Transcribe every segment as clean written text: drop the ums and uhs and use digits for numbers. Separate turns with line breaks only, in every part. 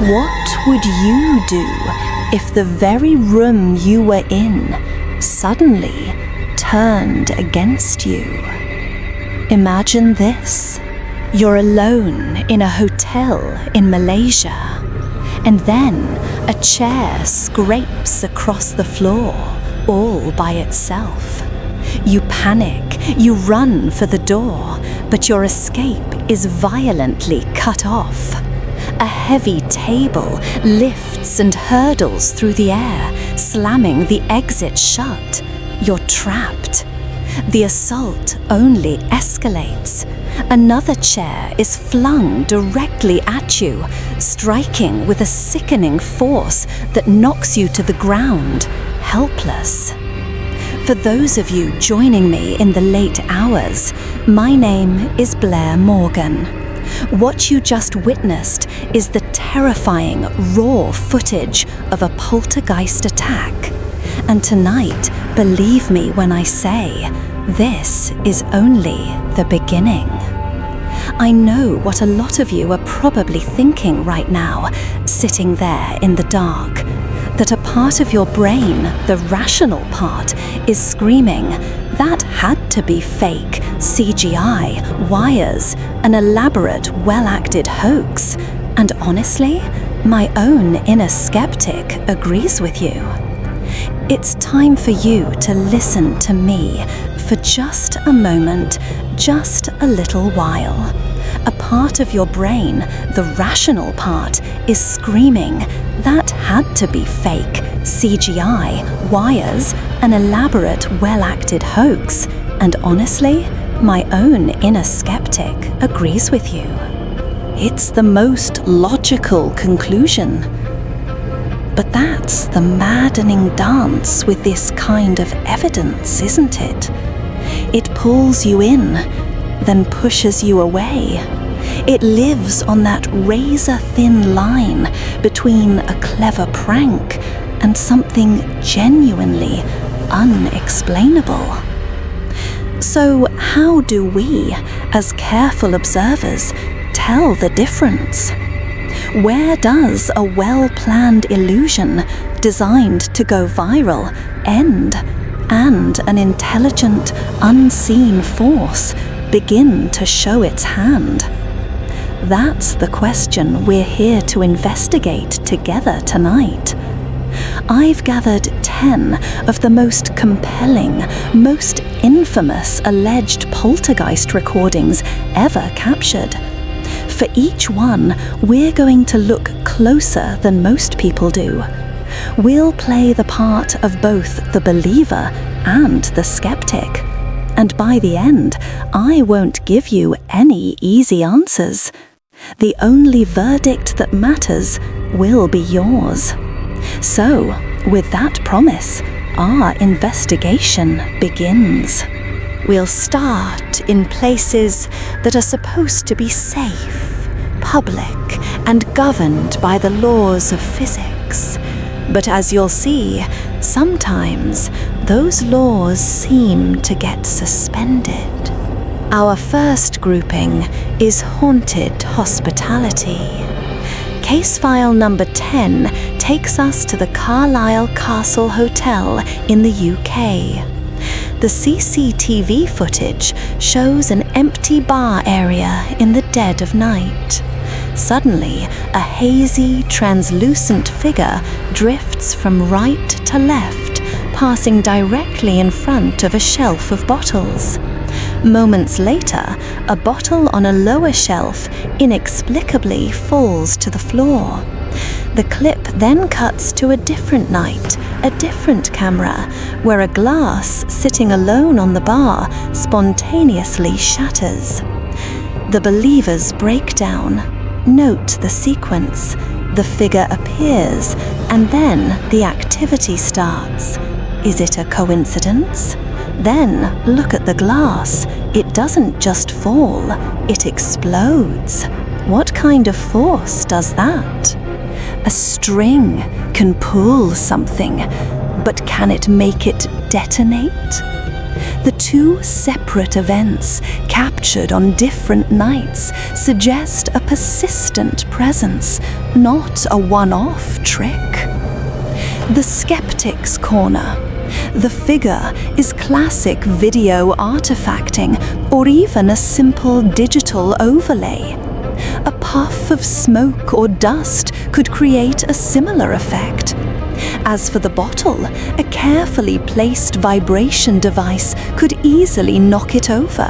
What would you do if the very room you were in suddenly turned against you? Imagine this. You're alone in a hotel in Malaysia, and then a chair scrapes across the floor all by itself. You panic, you run for the door, but your escape is violently cut off. A heavy table lifts and hurtles through the air, slamming the exit shut. You're trapped. The assault only escalates. Another chair is flung directly at you, striking with a sickening force that knocks you to the ground, helpless. For those of you joining me in the late hours, my name is Blair Morgan. What you just witnessed is the terrifying, raw footage of a poltergeist attack. And tonight, believe me when I say, this is only the beginning. I know what a lot of you are probably thinking right now, sitting there in the dark, that a part of your brain, the rational part, is screaming, that had to be fake, CGI, wires, an elaborate, well-acted hoax. And honestly, my own inner skeptic agrees with you. It's time for you to listen to me for just a moment, just a little while. A part of your brain, the rational part, is screaming, that had to be fake, CGI, wires, an elaborate, well-acted hoax. And honestly, my own inner skeptic agrees with you. It's the most logical conclusion. But that's the maddening dance with this kind of evidence, isn't it? It pulls you in, then pushes you away. It lives on that razor-thin line between a clever prank and something genuinely unexplainable. So how do we, as careful observers, tell the difference? Where does a well-planned illusion designed to go viral end, and an intelligent, unseen force begin to show its hand? That's the question we're here to investigate together tonight. I've gathered 10 of the most compelling, most infamous alleged poltergeist recordings ever captured. For each one, we're going to look closer than most people do. We'll play the part of both the believer and the skeptic. And by the end, I won't give you any easy answers. The only verdict that matters will be yours. So, with that promise, our investigation begins. We'll start in places that are supposed to be safe, public, and governed by the laws of physics. But as you'll see, sometimes those laws seem to get suspended. Our first grouping is haunted hospitality. Case file number 10 takes us to the Carlisle Castle Hotel in the UK. The CCTV footage shows an empty bar area in the dead of night. Suddenly, a hazy, translucent figure drifts from right to left, passing directly in front of a shelf of bottles. Moments later, a bottle on a lower shelf inexplicably falls to the floor. The clip then cuts to a different night, a different camera, where a glass sitting alone on the bar spontaneously shatters. The believers break down. Note the sequence. The figure appears, and then the activity starts. Is it a coincidence? Then look at the glass. It doesn't just fall, it explodes. What kind of force does that? A string can pull something, but can it make it detonate? The two separate events, captured on different nights, suggest a persistent presence, not a one-off trick. The Skeptic's Corner. The figure is classic video artifacting or even a simple digital overlay. A puff of smoke or dust could create a similar effect. As for the bottle, a carefully placed vibration device could easily knock it over.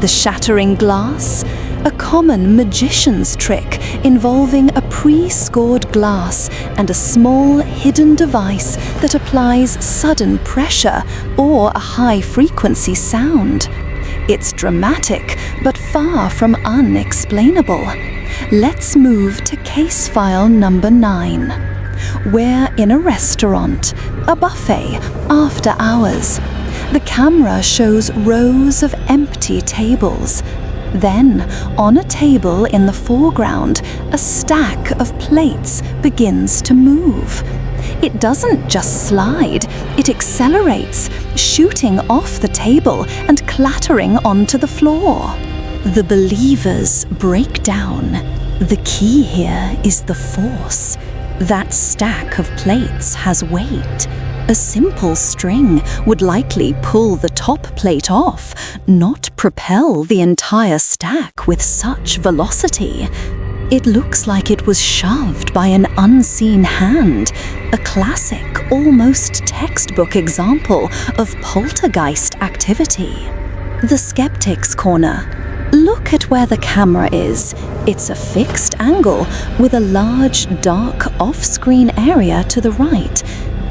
The shattering glass, a common magician's trick involving a pre-scored glass and a small hidden device that applies sudden pressure or a high-frequency sound. It's dramatic, but far from unexplainable. Let's move to case file number 9. We're in a restaurant, a buffet, after hours. The camera shows rows of empty tables. Then, on a table in the foreground, a stack of plates begins to move. It doesn't just slide, it accelerates, shooting off the table and clattering onto the floor. The believers break down. The key here is the force. That stack of plates has weight. A simple string would likely pull the top plate off, not propel the entire stack with such velocity. It looks like it was shoved by an unseen hand, a classic, almost textbook example of poltergeist activity. The Skeptic's Corner. Look at where the camera is. It's a fixed angle with a large, dark, off-screen area to the right.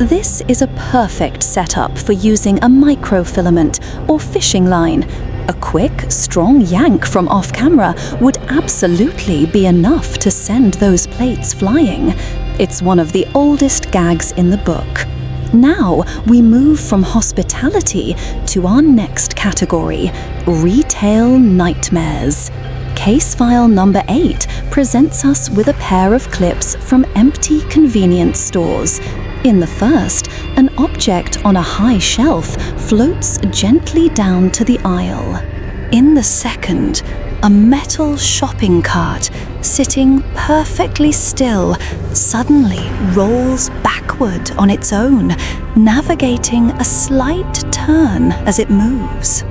This is a perfect setup for using a microfilament or fishing line. A quick, strong yank from off-camera would absolutely be enough to send those plates flying. It's one of the oldest gags in the book. Now we move from hospitality to our next category, retail nightmares. Case file number 8 presents us with a pair of clips from empty convenience stores. In the first, an object on a high shelf floats gently down to the aisle. In the second, a metal shopping cart, sitting perfectly still, suddenly rolls backward on its own, navigating a slight turn as it moves.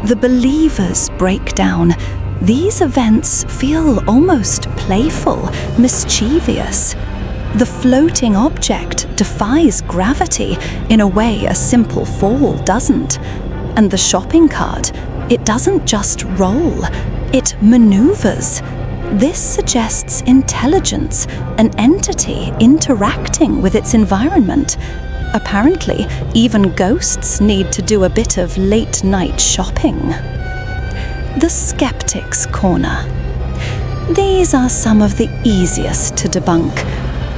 The believers break down. These events feel almost playful, mischievous. The floating object defies gravity in a way a simple fall doesn't. And the shopping cart, it doesn't just roll, it maneuvers. This suggests intelligence, an entity interacting with its environment. Apparently, even ghosts need to do a bit of late-night shopping. The Skeptic's Corner. These are some of the easiest to debunk.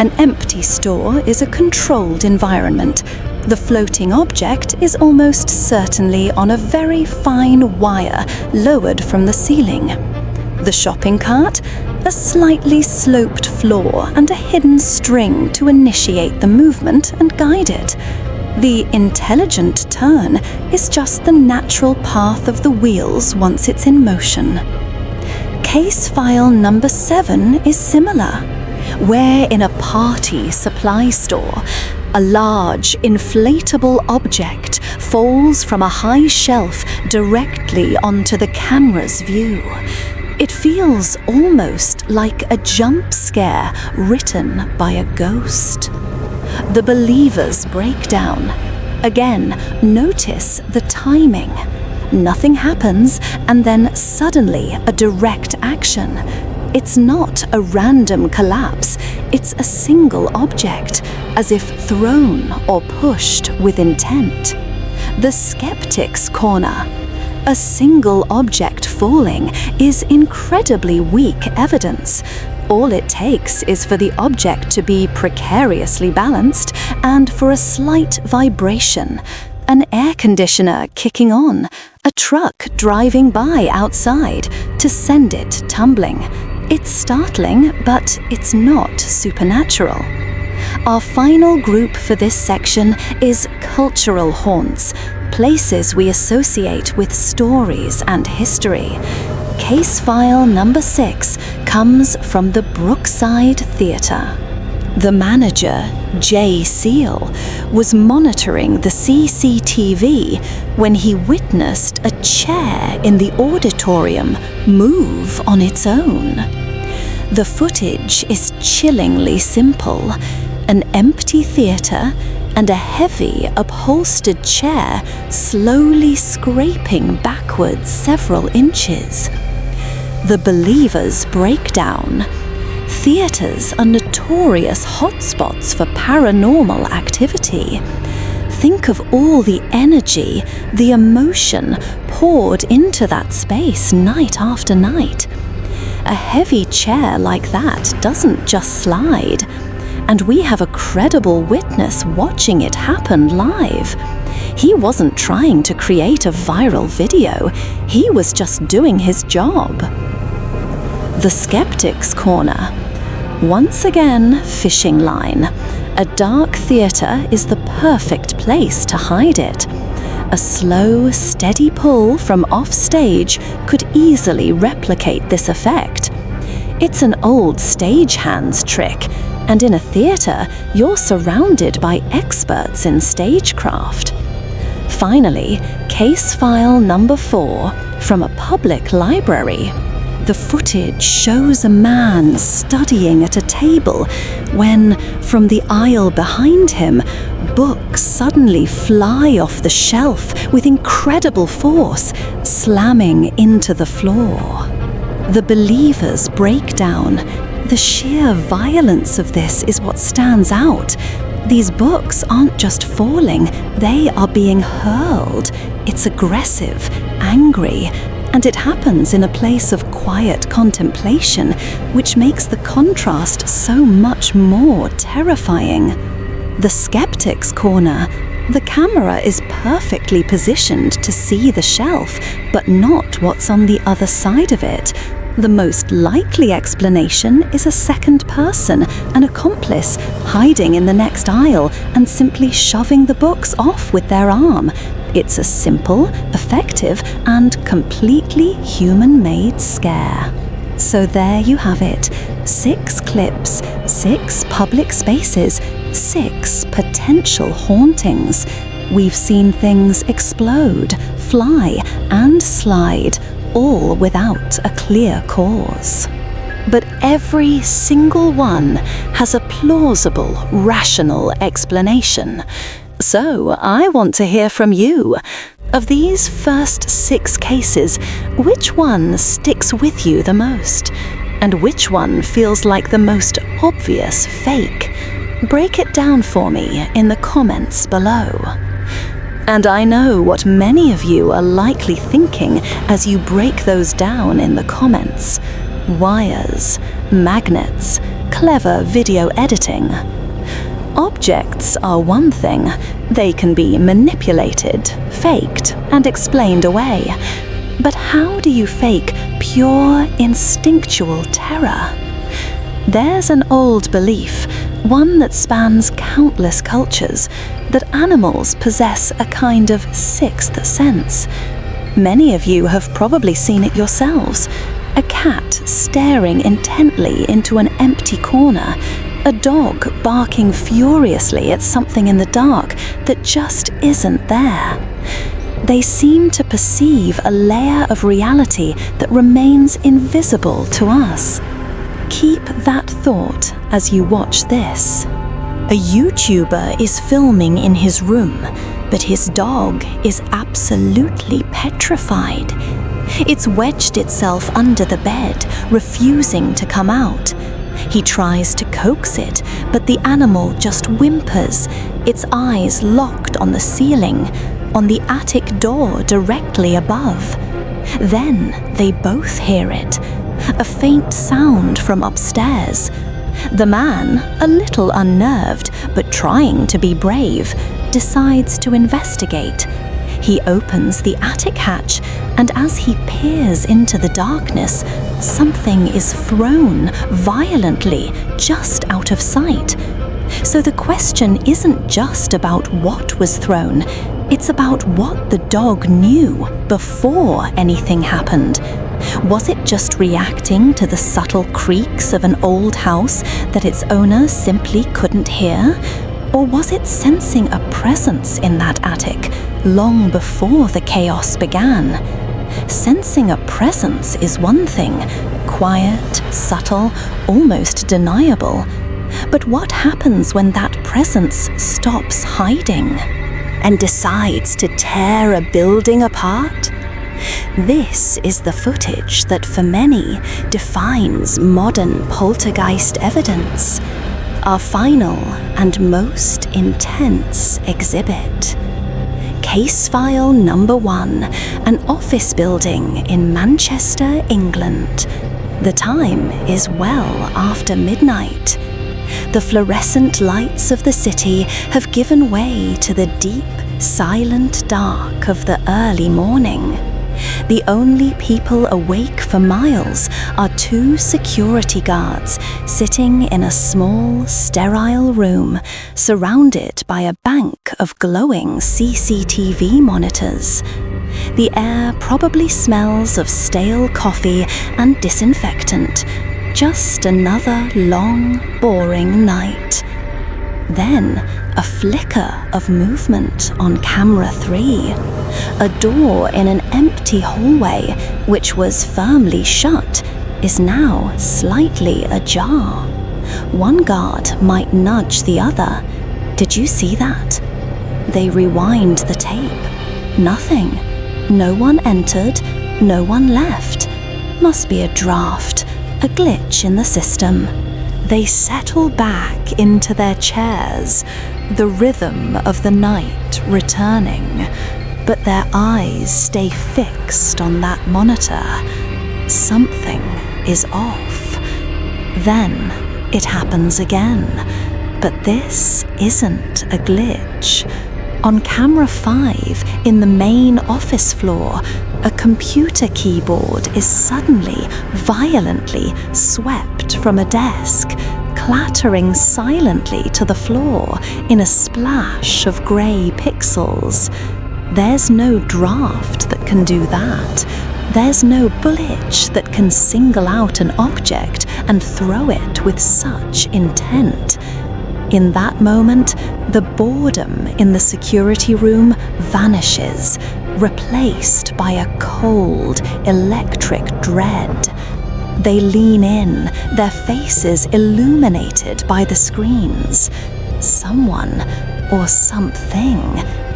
An empty store is a controlled environment. The floating object is almost certainly on a very fine wire lowered from the ceiling. The shopping cart, a slightly sloped floor and a hidden string to initiate the movement and guide it. The intelligent turn is just the natural path of the wheels once it's in motion. Case file number 7 is similar. We're in a party supply store. A large, inflatable object falls from a high shelf directly onto the camera's view. It feels almost like a jump scare written by a ghost. The believers break down. Again, notice the timing. Nothing happens, and then suddenly a direct action. It's not a random collapse, it's a single object, as if thrown or pushed with intent. The Skeptic's Corner. A single object falling is incredibly weak evidence. All it takes is for the object to be precariously balanced and for a slight vibration. An air conditioner kicking on, a truck driving by outside to send it tumbling. It's startling, but it's not supernatural. Our final group for this section is cultural haunts, places we associate with stories and history, case file number 6 comes from the Brookside Theatre. The manager, Jay Seal, was monitoring the CCTV when he witnessed a chair in the auditorium move on its own. The footage is chillingly simple: an empty theatre and a heavy upholstered chair slowly scraping backwards several inches. The believers break down. Theatres are notorious hotspots for paranormal activity. Think of all the energy, the emotion poured into that space night after night. A heavy chair like that doesn't just slide, and we have a credible witness watching it happen live. He wasn't trying to create a viral video, he was just doing his job. The Skeptic's Corner. Once again, fishing line. A dark theatre is the perfect place to hide it. A slow, steady pull from offstage could easily replicate this effect. It's an old stagehand's trick, and in a theatre, you're surrounded by experts in stagecraft. Finally, case file number 4 from a public library. The footage shows a man studying at a table when, from the aisle behind him, books suddenly fly off the shelf with incredible force, slamming into the floor. The believers break down. The sheer violence of this is what stands out. These books aren't just falling, they are being hurled. It's aggressive, angry, and it happens in a place of quiet contemplation, which makes the contrast so much more terrifying. The Skeptic's Corner. The camera is perfectly positioned to see the shelf, but not what's on the other side of it. The most likely explanation is a second person, an accomplice, hiding in the next aisle and simply shoving the books off with their arm. It's a simple, effective, and completely human-made scare. So there you have it. 6 clips, 6 public spaces, 6 potential hauntings. We've seen things explode, fly, and slide, all without a clear cause. But every single one has a plausible, rational explanation. So I want to hear from you. Of these first 6 cases, which one sticks with you the most? And which one feels like the most obvious fake? Break it down for me in the comments below. And I know what many of you are likely thinking as you break those down in the comments. Wires, magnets, clever video editing. Objects are one thing. They can be manipulated, faked, and explained away. But how do you fake pure, instinctual terror? There's an old belief, one that spans countless cultures, that animals possess a kind of sixth sense. Many of you have probably seen it yourselves. A cat staring intently into an empty corner. A dog barking furiously at something in the dark that just isn't there. They seem to perceive a layer of reality that remains invisible to us. Keep that thought as you watch this. A YouTuber is filming in his room, but his dog is absolutely petrified. It's wedged itself under the bed, refusing to come out. He tries to coax it, but the animal just whimpers, its eyes locked on the ceiling, on the attic door directly above. Then they both hear it, a faint sound from upstairs. The man, a little unnerved, but trying to be brave, decides to investigate. He opens the attic hatch, and as he peers into the darkness, something is thrown violently just out of sight. So the question isn't just about what was thrown, It's about what the dog knew before anything happened. Was it just reacting to the subtle creaks of an old house that its owner simply couldn't hear? Or was it sensing a presence in that attic long before the chaos began? Sensing a presence is one thing, quiet, subtle, almost deniable. But what happens when that presence stops hiding and decides to tear a building apart? This is the footage that for many defines modern poltergeist evidence, our final and most intense exhibit. Case file number 1, an office building in Manchester, England. The time is well after midnight. The fluorescent lights of the city have given way to the deep, silent dark of the early morning. The only people awake for miles are 2 security guards sitting in a small, sterile room surrounded by a bank of glowing CCTV monitors. The air probably smells of stale coffee and disinfectant. Just another long, boring night. Then, a flicker of movement on camera 3. A door in an empty hallway, which was firmly shut, is now slightly ajar. One guard might nudge the other. Did you see that? They rewind the tape. Nothing. No one entered, no one left. Must be a draft, a glitch in the system. They settle back into their chairs, the rhythm of the night returning, but their eyes stay fixed on that monitor. Something is off. Then it happens again, but this isn't a glitch. On camera 5, in the main office floor, a computer keyboard is suddenly, violently swept from a desk, clattering silently to the floor in a splash of grey pixels. There's no draft that can do that. There's no glitch that can single out an object and throw it with such intent. In that moment, the boredom in the security room vanishes, replaced by a cold, electric dread. They lean in, their faces illuminated by the screens. Someone or something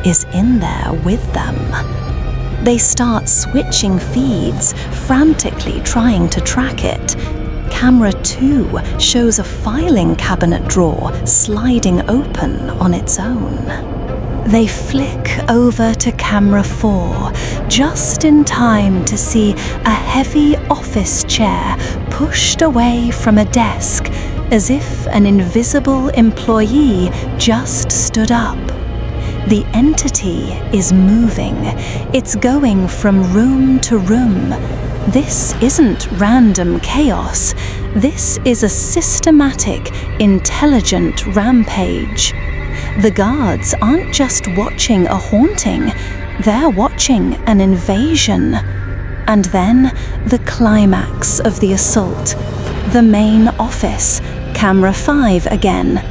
is in there with them. They start switching feeds, frantically trying to track it. Camera 2 shows a filing cabinet drawer sliding open on its own. They flick over to camera 4, just in time to see a heavy office chair pushed away from a desk, as if an invisible employee just stood up. The entity is moving. It's going from room to room. This isn't random chaos. This is a systematic, intelligent rampage. The guards aren't just watching a haunting, they're watching an invasion. And then the climax of the assault. The main office, camera 5 again.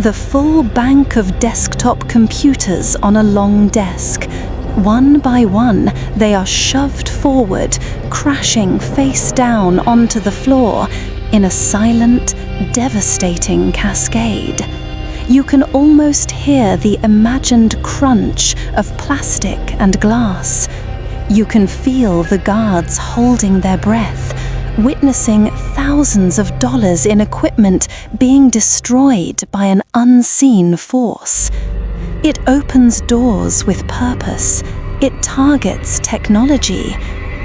The full bank of desktop computers on a long desk. One by one, they are shoved forward, crashing face down onto the floor in a silent, devastating cascade. You can almost hear the imagined crunch of plastic and glass. You can feel the guards holding their breath, witnessing thousands of dollars in equipment being destroyed by an unseen force. It opens doors with purpose. It targets technology.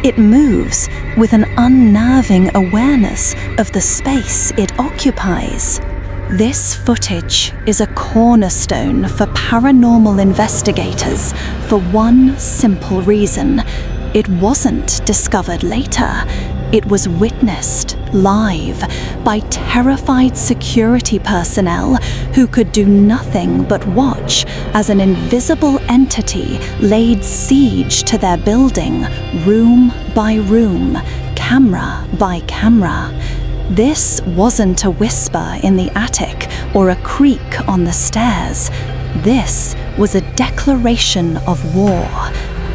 It moves with an unnerving awareness of the space it occupies. This footage is a cornerstone for paranormal investigators for one simple reason. It wasn't discovered later. It was witnessed live by terrified security personnel who could do nothing but watch as an invisible entity laid siege to their building, room by room, camera by camera. This wasn't a whisper in the attic or a creak on the stairs. This was a declaration of war.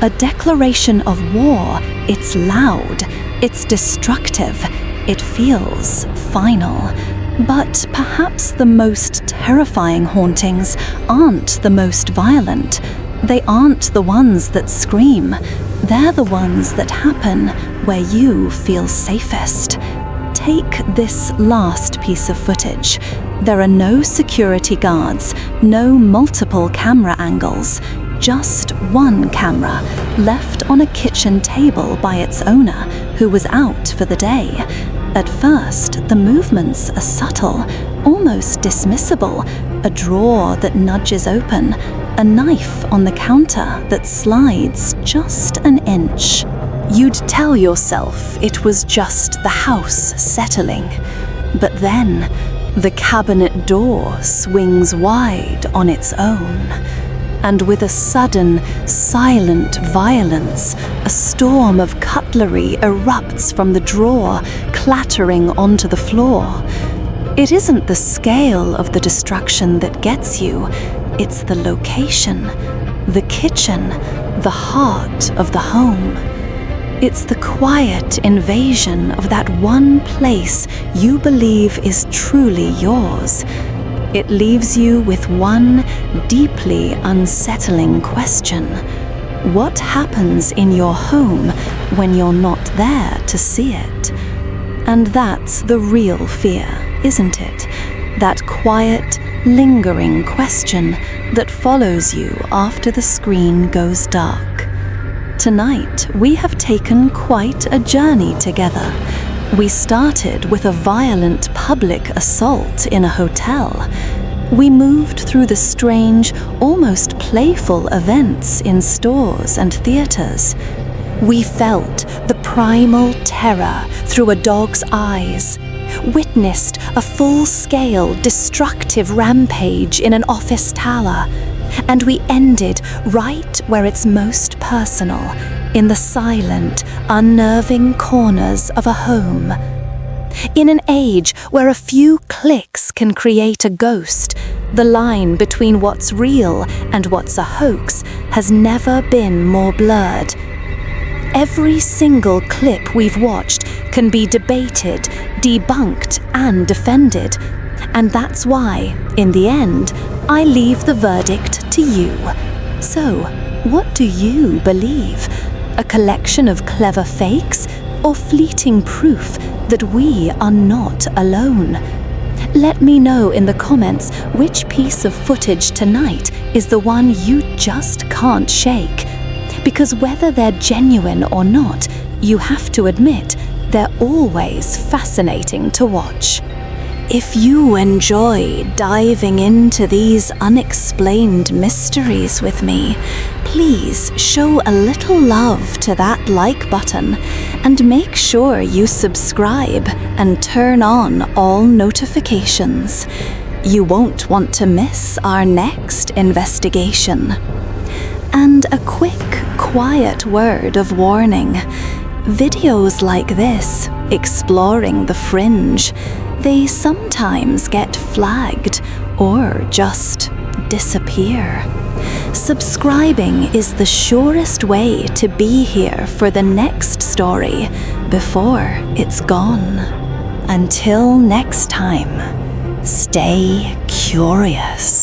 A declaration of war. It's loud, it's destructive, it feels final. But perhaps the most terrifying hauntings aren't the most violent. They aren't the ones that scream. They're the ones that happen where you feel safest. Take this last piece of footage. There are no security guards, no multiple camera angles, just one camera left on a kitchen table by its owner, who was out for the day. At first, the movements are subtle, almost dismissible. A drawer that nudges open, a knife on the counter that slides just an inch. You'd tell yourself it was just the house settling. But then, the cabinet door swings wide on its own. And with a sudden, silent violence, a storm of cutlery erupts from the drawer, clattering onto the floor. It isn't the scale of the destruction that gets you, it's the location, the kitchen, the heart of the home. It's the quiet invasion of that one place you believe is truly yours. It leaves you with one deeply unsettling question. What happens in your home when you're not there to see it? And that's the real fear, isn't it? That quiet, lingering question that follows you after the screen goes dark. Tonight, we have taken quite a journey together. We started with a violent public assault in a hotel. We moved through the strange, almost playful events in stores and theaters. We felt the primal terror through a dog's eyes, witnessed a full-scale, destructive rampage in an office tower, and we ended right where it's most personal, in the silent, unnerving corners of a home. In an age where a few clicks can create a ghost, the line between what's real and what's a hoax has never been more blurred. Every single clip we've watched can be debated, debunked, and defended. And that's why, in the end, I leave the verdict to you. So, what do you believe? A collection of clever fakes, or fleeting proof that we are not alone? Let me know in the comments which piece of footage tonight is the one you just can't shake. Because whether they're genuine or not, you have to admit they're always fascinating to watch. If you enjoy diving into these unexplained mysteries with me, please show a little love to that like button and make sure you subscribe and turn on all notifications. You won't want to miss our next investigation. And a quick, quiet word of warning. Videos like this, exploring the fringe, they sometimes get flagged or just disappear. Subscribing is the surest way to be here for the next story before it's gone. Until next time, stay curious.